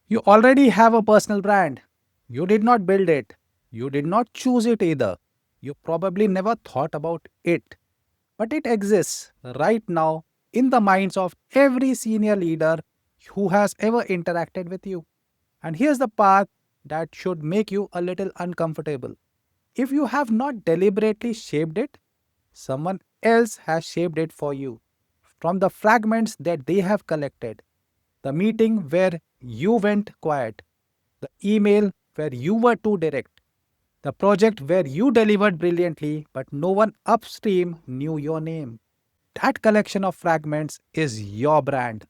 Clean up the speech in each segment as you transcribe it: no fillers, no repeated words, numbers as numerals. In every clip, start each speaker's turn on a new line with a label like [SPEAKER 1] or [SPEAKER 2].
[SPEAKER 1] You already have a personal brand. You did not build it. You did not choose it either. You probably never thought about it. But it exists right now in the minds of every senior leader who has ever interacted with you. And here's the part that should make you a little uncomfortable. If you have not deliberately shaped it, someone else has shaped it for you. From the fragments that they have collected, the meeting where you went quiet, the email where you were too direct, the project where you delivered brilliantly but no one upstream knew your name. That collection of fragments is your brand.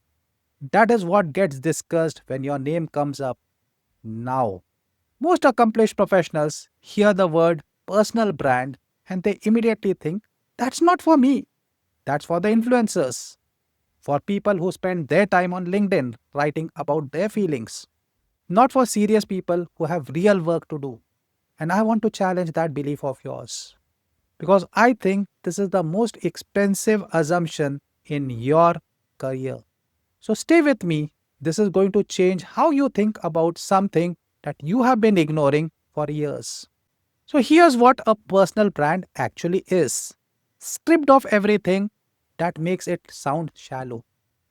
[SPEAKER 1] That is what gets discussed when your name comes up now. Most accomplished professionals hear the word personal brand and they immediately think, that's not for me, that's for the influencers, for people who spend their time on LinkedIn writing about their feelings, not for serious people who have real work to do. And I want to challenge that belief of yours because I think this is the most expensive assumption in your career. So stay with me. This is going to change how you think about something that you have been ignoring for years. So here's what a personal brand actually is, stripped of everything that makes it sound shallow.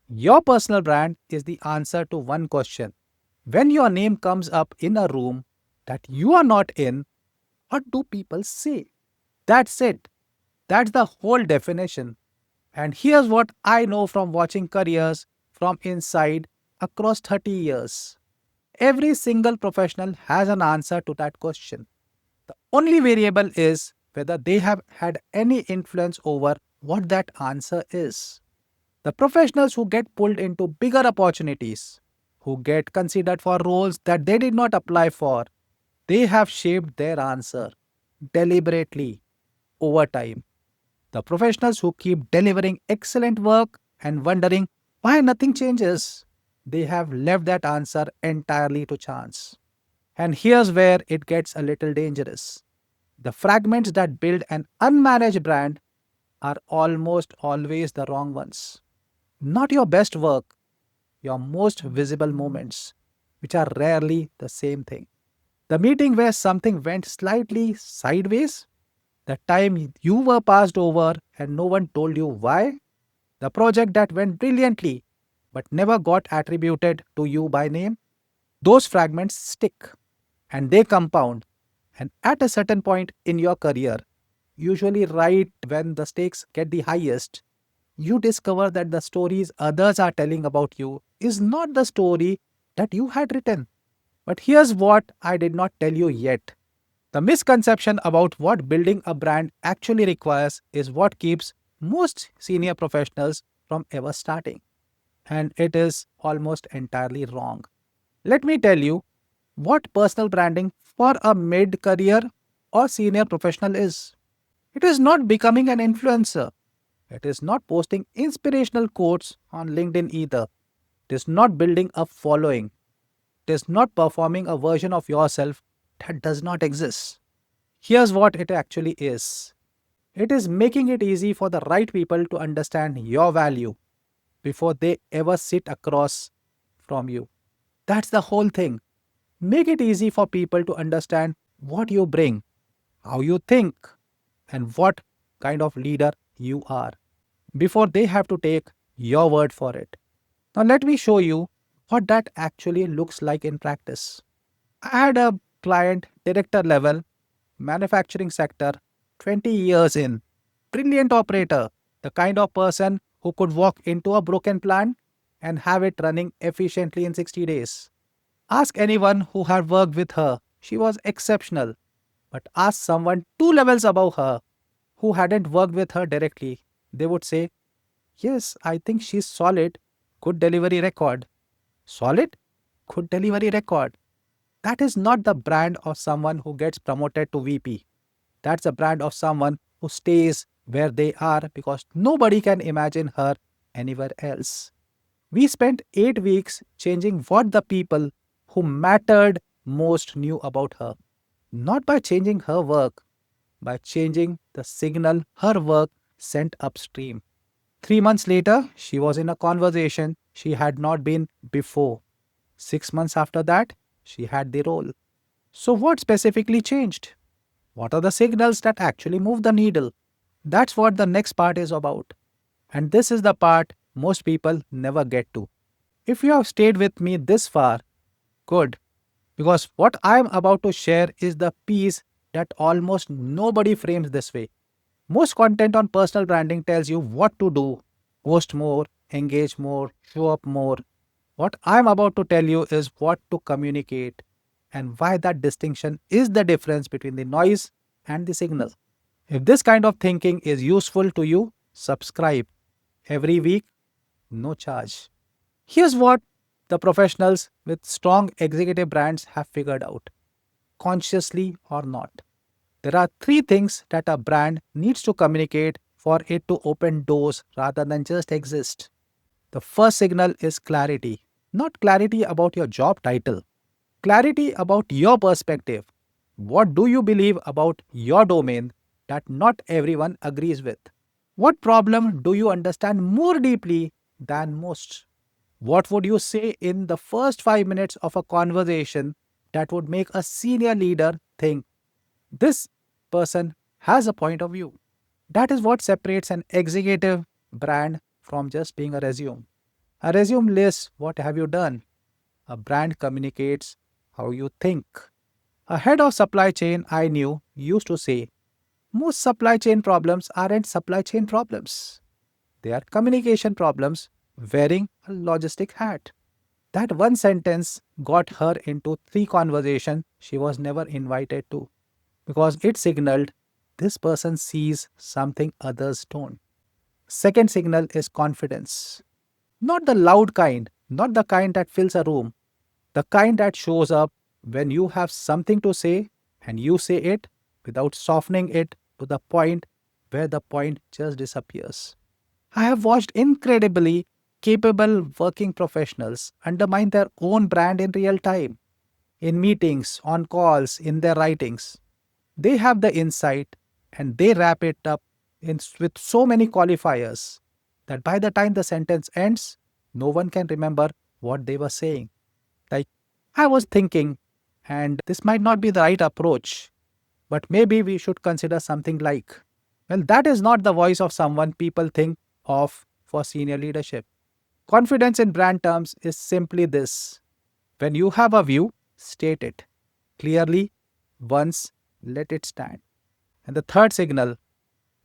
[SPEAKER 1] Your personal brand is the answer to one question. When your name comes up in a room that you are not in, what do people say? That's it. That's the whole definition. And here's what I know from watching careers from inside across 30 years. Every single professional has an answer to that question. The only variable is whether they have had any influence over what that answer is. The professionals who get pulled into bigger opportunities, who get considered for roles that they did not apply for, they have shaped their answer deliberately over time. The professionals who keep delivering excellent work and wondering why nothing changes, they have left that answer entirely to chance. And here's where it gets a little dangerous. The fragments that build an unmanaged brand are almost always the wrong ones. Not your best work, your most visible moments, which are rarely the same thing. The meeting where something went slightly sideways, the time you were passed over and no one told you why, the project that went brilliantly but never got attributed to you by name, those fragments stick and they compound. And at a certain point in your career, usually right when the stakes get the highest, you discover that the stories others are telling about you is not the story that you had written. But here's what I did not tell you yet. The misconception about what building a brand actually requires is what keeps most senior professionals from ever starting. And it is almost entirely wrong. Let me tell you what personal branding for a mid career or senior professional is. It is not becoming an influencer. It is not posting inspirational quotes on LinkedIn either. It is not building a following. It is not performing a version of yourself that does not exist. Here's what it actually is, it is making it easy for the right people to understand your value before they ever sit across from you. That's the whole thing. Make it easy for people to understand what you bring, how you think, and what kind of leader you are before they have to take your word for it. Now, let me show you what that actually looks like in practice. I had a client, director level, manufacturing sector, 20 years in. Brilliant operator, the kind of person who could walk into a broken plant and have it running efficiently in 60 days. Ask anyone who had worked with her. She was exceptional. But ask someone two levels above her who hadn't worked with her directly. They would say, yes, I think she's solid. Good delivery record. Solid? Good delivery record. That is not the brand of someone who gets promoted to VP. That's the brand of someone who stays where they are because nobody can imagine her anywhere else. We spent 8 weeks changing what the people who mattered most knew about her. Not by changing her work, by changing the signal her work sent upstream. 3 months later, she was in a conversation she had not been before. 6 months after that, she had the role. So, what specifically changed? What are the signals that actually move the needle? That's what the next part is about. And this is the part most people never get to. If you have stayed with me this far, good, because what I am about to share is the piece that almost nobody frames this way. Most content on personal branding tells you what to do: post more, engage more, show up more. What I'm about to tell you is what to communicate and why that distinction is the difference between the noise and the signal. If this kind of thinking is useful to you, subscribe. Every week, no charge. Here's what the professionals with strong executive brands have figured out, consciously or not. There are three things that a brand needs to communicate for it to open doors rather than just exist. The first signal is clarity. Not clarity about your job title, clarity about your perspective. What do you believe about your domain that not everyone agrees with? What problem do you understand more deeply than most? What would you say in the first 5 minutes of a conversation that would make a senior leader think this person has a point of view? That is what separates an executive brand from just being a resume. A resume lists what have you done. A brand communicates how you think. A head of supply chain I knew used to say, most supply chain problems aren't supply chain problems. They are communication problems wearing a logistic hat. That one sentence got her into three conversations she was never invited to because it signaled this person sees something others don't. Second signal is confidence. Not the loud kind, not the kind that fills a room, the kind that shows up when you have something to say and you say it without softening it to the point where the point just disappears. I have watched incredibly capable working professionals undermine their own brand in real time, in meetings, on calls, in their writings. They have the insight and they wrap it up with so many qualifiers that by the time the sentence ends, no one can remember what they were saying. Like, I was thinking, and this might not be the right approach, but maybe we should consider something like. Well, that is not the voice of someone people think of for senior leadership. Confidence in brand terms is simply this: when you have a view, state it clearly, once, let it stand. And the third signal,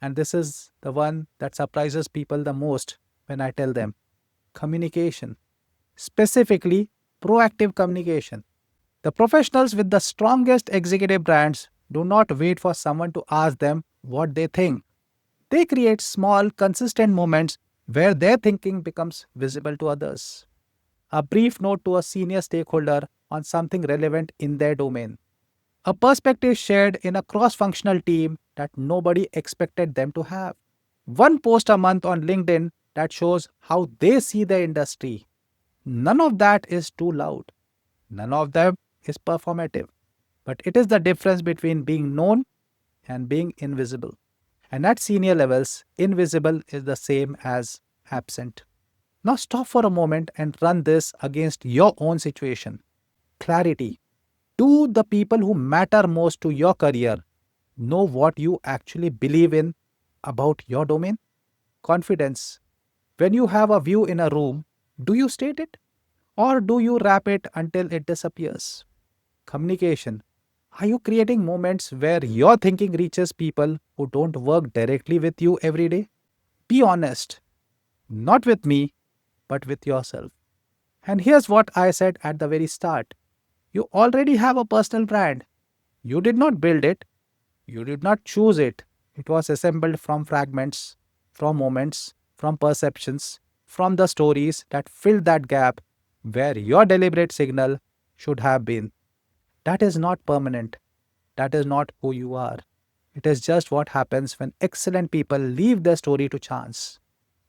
[SPEAKER 1] and this is the one that surprises people the most when I tell them: communication, specifically proactive communication. The professionals with the strongest executive brands do not wait for someone to ask them what they think. They create small, consistent moments where their thinking becomes visible to others. A brief note to a senior stakeholder on something relevant in their domain. A perspective shared in a cross functional team that nobody expected them to have. One post a month on LinkedIn that shows how they see the industry. None of that is too loud. None of them is performative. But it is the difference between being known and being invisible. And at senior levels, invisible is the same as absent. Now stop for a moment and run this against your own situation. Clarity. Do the people who matter most to your career know what you actually believe in about your domain? Confidence. When you have a view in a room, do you state it? Or do you wrap it until it disappears? Communication. Are you creating moments where your thinking reaches people who don't work directly with you every day? Be honest. Not with me, but with yourself. And here's what I said at the very start: you already have a personal brand. You did not build it, you did not choose it. It was assembled from fragments, from moments, from perceptions, from the stories that filled that gap where your deliberate signal should have been. That is not permanent. That is not who you are. It is just what happens when excellent people leave their story to chance.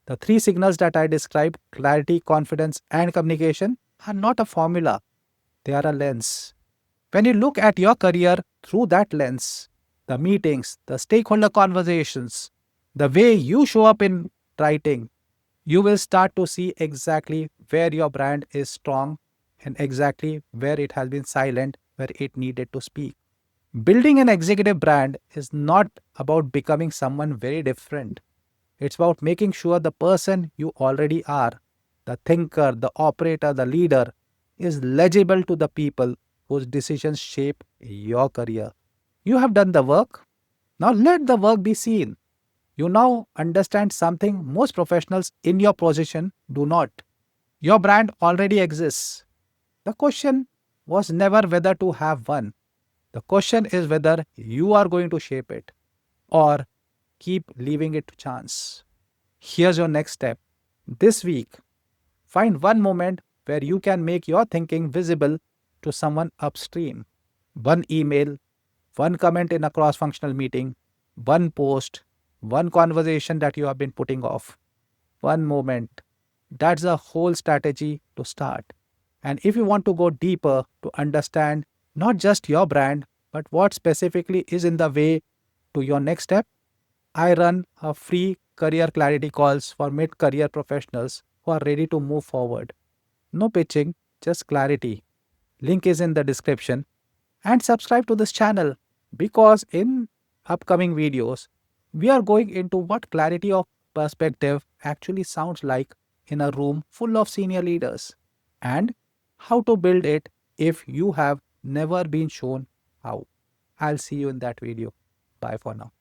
[SPEAKER 1] The three signals that I described, clarity, confidence, and communication, are not a formula, they are a lens. When you look at your career through that lens, the meetings, the stakeholder conversations, the way you show up in writing, you will start to see exactly where your brand is strong and exactly where it has been silent where it needed to speak. Building an executive brand is not about becoming someone very different. It's about making sure the person you already are, the thinker, the operator, the leader, is legible to the people whose decisions shape your career. You have done the work. Now let the work be seen. You now understand something most professionals in your position do not. Your brand already exists. The question was never whether to have one. The question is whether you are going to shape it or keep leaving it to chance. Here's your next step. This week, find one moment where you can make your thinking visible to someone upstream. One email, one comment in a cross functional meeting, one post, one conversation that you have been putting off, one moment. That's a whole strategy to start. And if you want to go deeper to understand not just your brand, but what specifically is in the way to your next step, I run a free career clarity calls for mid career professionals who are ready to move forward. No pitching, just clarity. Link is in the description. And subscribe to this channel because in upcoming videos, we are going into what clarity of perspective actually sounds like in a room full of senior leaders and how to build it if you have never been shown how. I'll see you in that video. Bye for now.